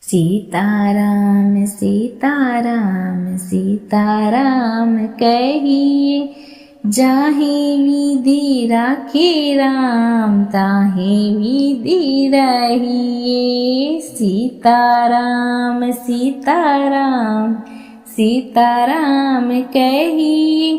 सीताराम सीताराम सीताराम कहिए, जाहे विधि राखे राम ताहे विधि रहिए। सीताराम सीताराम सीताराम कहिए,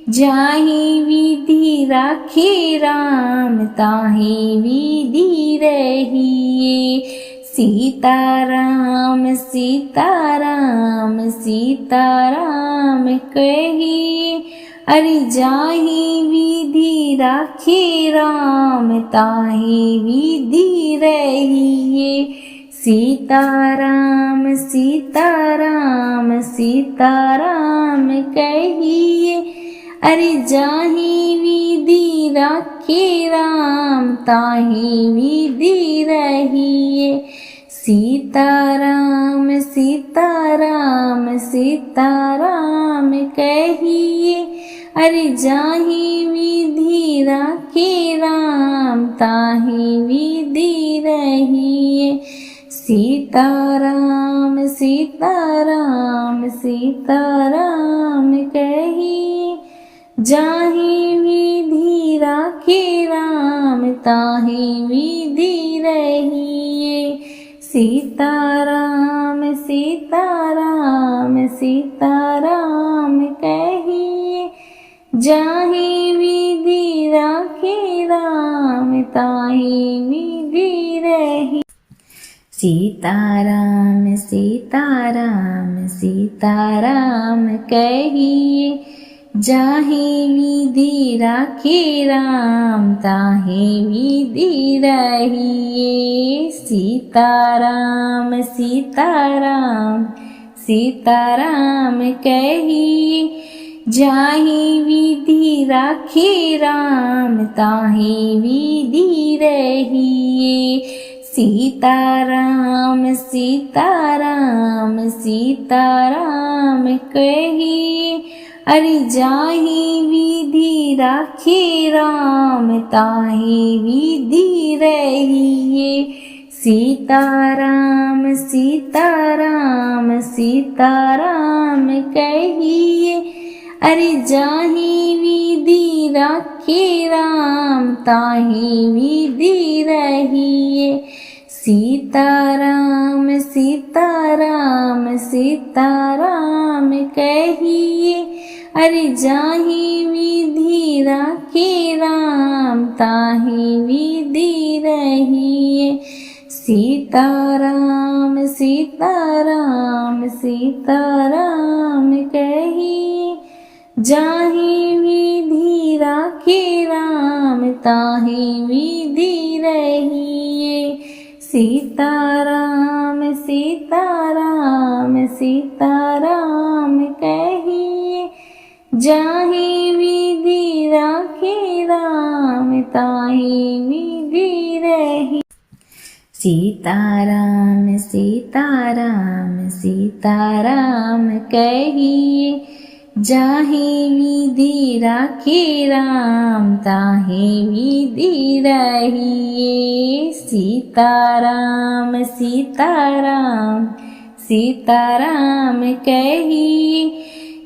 जाहे विधि राखे राम ताहे विधि रहिए। सीताराम सीताराम सीताराम कहिए, अरे जाहे विधि राखे राम ताहे विधि रहिए। सीताराम सीताराम सीताराम कहिए, अरे जाहे विधि राखे राम ताहे विधि रहिए। सीताराम सीताराम सीताराम कहिए, अरे जाहे विधि राखे राम ताहे विधि रहिए। सीताराम सीताराम सीताराम कहिए, जाहे विधि राखे राम ताहे विधि रहिए। सीताराम सीताराम सीताराम कहिए, जाहे विधि राखे राम ताहे विधि रहिए। सीताराम सीताराम सीताराम कहिए, जाहे विधि राखे राम ताहे विधि रहिए। सीताराम सीताराम सीताराम कहिए, जाहे विधि राखे राम ताहे विधि रहिए। सीताराम सीताराम सीताराम कहिए, अरे जाहे विधि राखे राम ताहे विधि रहिए। सीताराम सीताराम सीताराम कहिए, अरे जाहे विधि राखे राम ताहे विधि रहिए। सीताराम सीताराम सीताराम कहिए, अरे जाहे विधि राखे राम ताहे विधि रहिए। सीताराम सीताराम सीताराम कहिए, जाहे विधि राखे राम ताहे विधि रहिए। सीताराम सीताराम सीताराम कहिए, जाहे विधि राखे राम ताहे विधि रहिए। सीताराम सीताराम सीताराम कहिए, जाहे विधि राखे राम ताहे विधि रहिए। सीताराम सीताराम सीताराम कहिए,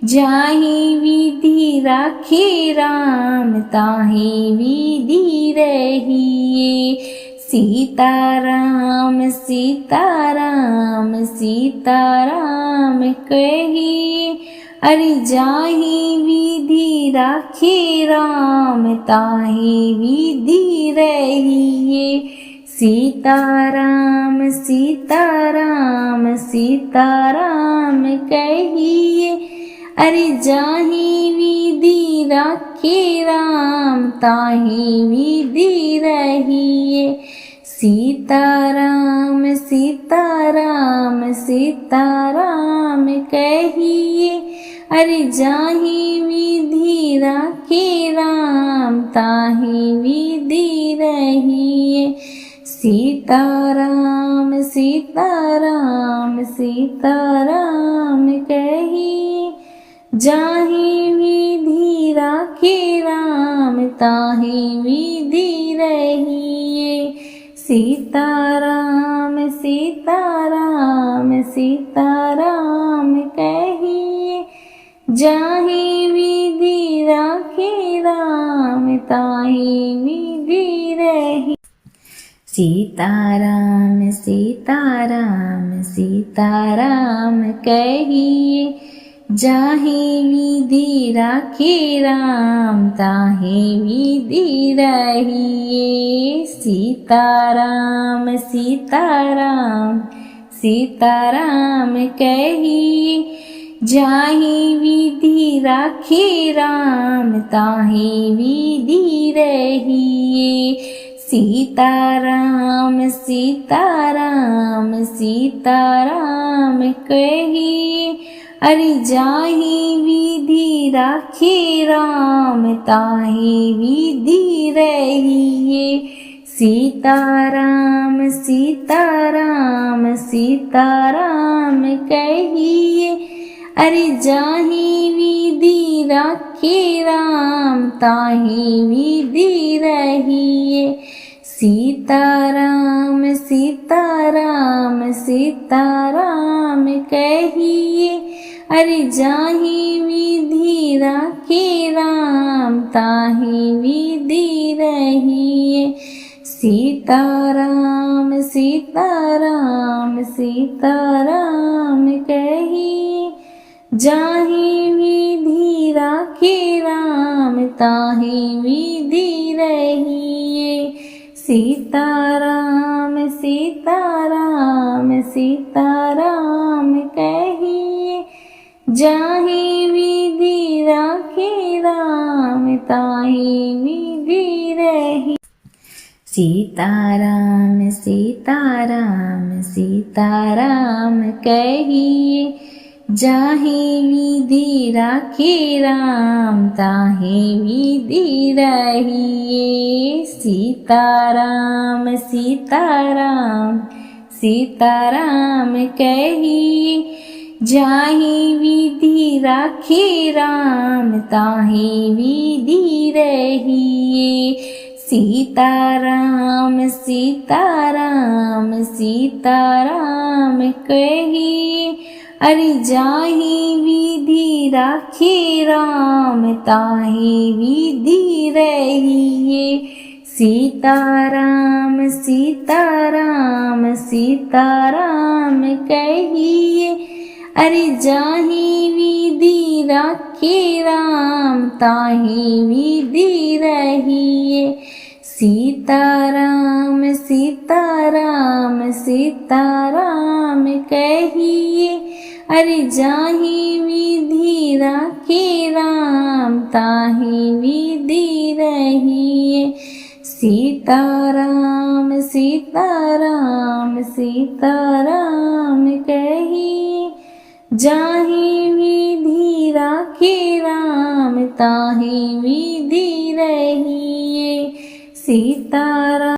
जाहे विधि राखे राम ताहे विधि रहिए। सीताराम सीताराम सीताराम कहिए, अरे जाहे विधि राखे राम ताहे विधि रहिए। सीताराम सीताराम सीताराम कहिए, अरे जाहे विधि राखे राम ताहे विधि रहिए। सीताराम सीताराम सीताराम कहिए, अरे जाहे विधि राखे राम ताहे विधि रहिए। सीताराम सीताराम सीताराम कहिए, जाहे विधि राखे राम ताहे विधि रहिए। सीताराम सीताराम सीताराम कहिए, जाहि विधि राखे राम ताहि विधि रही। सीताराम सीताराम सीताराम कहिए, जाहि विधि राखे राम ताहि विधि रहिए। सीताराम सीताराम सीताराम कहिए, जाहि विधि राखे राम ताहि विधि रहिए। सीताराम सीताराम सीताराम कहिए, अरे जाहि विधि राखे राम ताहि विधि रहिए। सीताराम सीताराम सीताराम कहिए, अरे जाहि विधि राखे राम ताहि विधि रहिए। सीताराम सीताराम सीताराम कहिए, अरे जाहि विधि राखे राम ताहि विधि रहिए। सीताराम सीताराम सीताराम कहिए, जाहि विधि राखे राम ताहि विधि रहिए। सीताराम सीताराम सीताराम कहिए, जाहि विधि राखे राम ताहि विधि रहिए। सीताराम सीताराम सीताराम कहिए, जाहि विधि राखे राम ताहि विधि रहिए। सीताराम सीताराम सीताराम कहिए, जाहि विधि राखे राम ताहि विधि रहिए। सीताराम सीताराम सीताराम कहिए, अरे जाहि विधि राखे राम ताहि विधि रहिए। सीताराम सीताराम सीताराम कहिए, अरे जाहि विधि राखे राम ताहि विधि रहिए। सीताराम सीताराम सीताराम कहिए, अरे जाहि विधि राखे राम ताहि विधि रहिए। सीताराम सीताराम सीताराम कहिए, जाहि विधि राखे राम ताहि विधि रहिए। सीताराम।